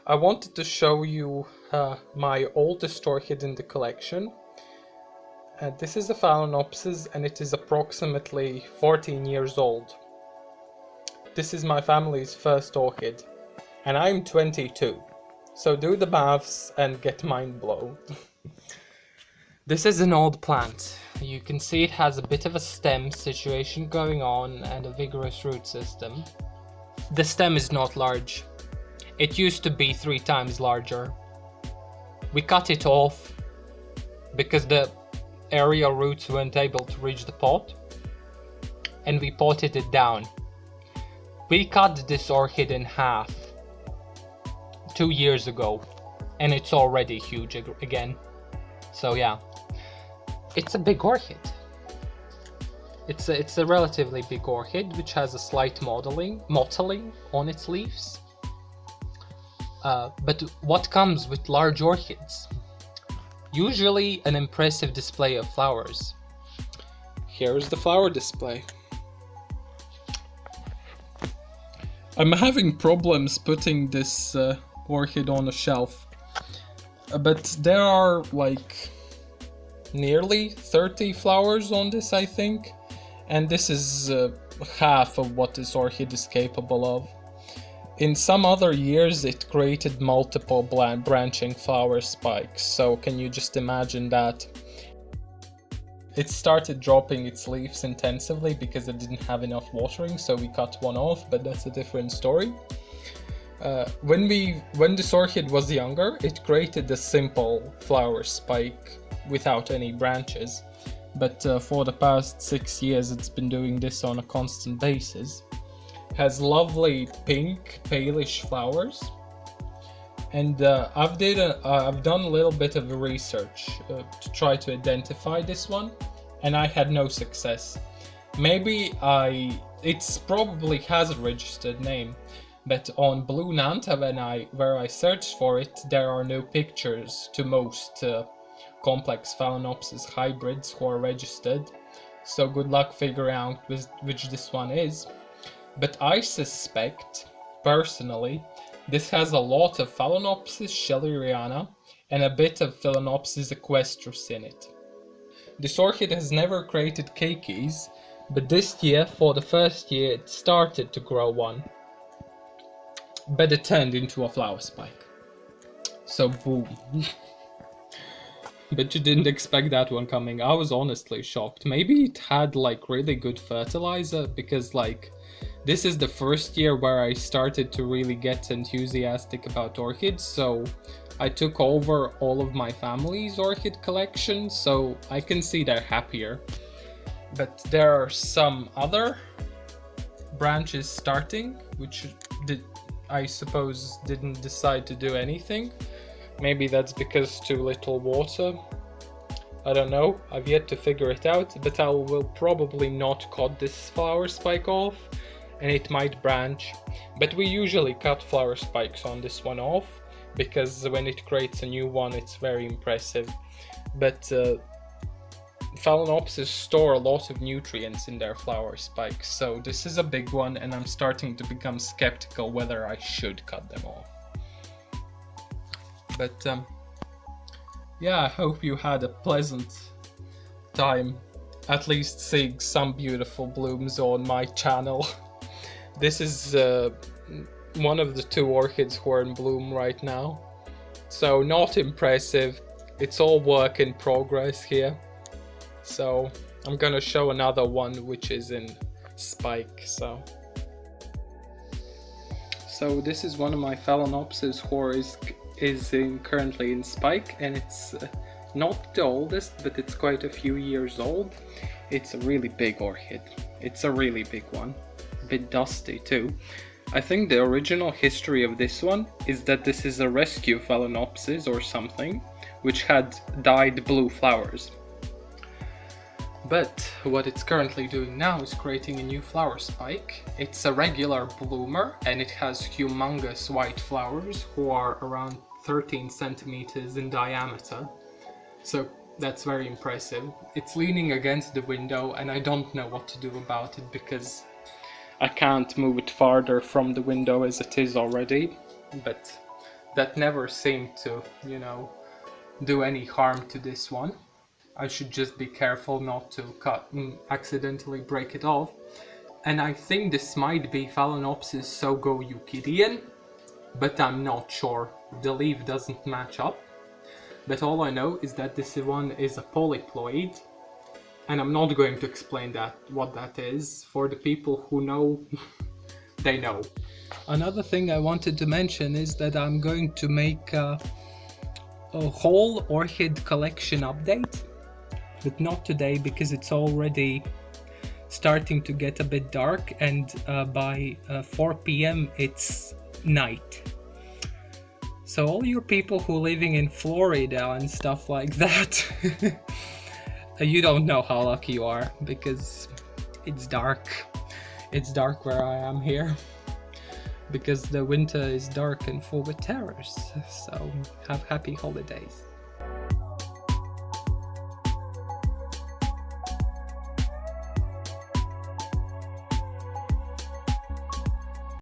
I wanted to show you my oldest orchid in the collection. This is a Phalaenopsis and it is approximately 14 years old. This is my family's first orchid and I'm 22, so do the maths and get mind blown. This is an old plant. You can see it has a bit of a stem situation going on and a vigorous root system. The stem is not large. It used to be 3 times larger. We cut it off because the aerial roots weren't able to reach the pot, and we potted it down. We cut this orchid in half 2 years ago, and it's already huge again. So yeah, it's a big orchid. It's a relatively big orchid which has a slight mottling on its leaves. But what comes with large orchids? Usually an impressive display of flowers. Here's the flower display. I'm having problems putting this orchid on a shelf, but there are like nearly 30 flowers on this, I think, and this is half of what this orchid is capable of. In some other years it created multiple branching flower spikes, so can you just imagine that? It started dropping its leaves intensively because it didn't have enough watering, so we cut one off, but that's a different story. When this orchid was younger, it created a simple flower spike without any branches, but for the past 6 years it's been doing this on a constant basis. Has lovely pink palish flowers, and I've done a little bit of research to try to identify this one, and I had no success. Maybe it's probably has a registered name, but on Blue Nanta where I searched for it, there are no pictures to most complex Phalaenopsis hybrids who are registered, so good luck figuring out which this one is. But I suspect, personally, this has a lot of Phalaenopsis schelleriana and a bit of Phalaenopsis equestris in it. This orchid has never created keikis, but this year, for the first year, it started to grow one. But it turned into a flower spike. So boom. But you didn't expect that one coming. I was honestly shocked. Maybe it had like really good fertilizer, because like this is the first year where I started to really get enthusiastic about orchids, so I took over all of my family's orchid collection, so I can see they're happier. But there are some other branches starting, which I suppose didn't decide to do anything. Maybe that's because too little water. I don't know, I've yet to figure it out, but I will probably not cut this flower spike off, and it might branch. But we usually cut flower spikes on this one off, because when it creates a new one it's very impressive. But Phalaenopsis store a lot of nutrients in their flower spikes, so this is a big one, and I'm starting to become skeptical whether I should cut them off. But yeah, I hope you had a pleasant time, at least seeing some beautiful blooms on my channel. This is one of the 2 orchids who are in bloom right now, so not impressive. It's all work in progress here. So I'm gonna show another one which is in spike. So this is one of my Phalaenopsis who is currently in spike, and it's not the oldest, but it's quite a few years old. It's a really big orchid. It's a really big one. A bit dusty too. I think the original history of this one is that this is a rescue Phalaenopsis or something, which had dyed blue flowers. But what it's currently doing now is creating a new flower spike. It's a regular bloomer, and it has humongous white flowers who are around 13 centimeters in diameter. So that's very impressive. It's leaning against the window, and I don't know what to do about it because I can't move it farther from the window as it is already. But that never seemed to, do any harm to this one. I should just be careful not to cut and accidentally break it off. And I think this might be Phalaenopsis sogo-Euclidean, but I'm not sure. The leaf doesn't match up. But all I know is that this one is a polyploid, and I'm not going to explain what that is. For the people who know, they know. Another thing I wanted to mention is that I'm going to make a whole orchid collection update, but not today because it's already starting to get a bit dark, and by 4 p.m. it's night. So all you people who are living in Florida and stuff like that, you don't know how lucky you are, because it's dark. It's dark where I am here, because the winter is dark and full with terrors. So have happy holidays.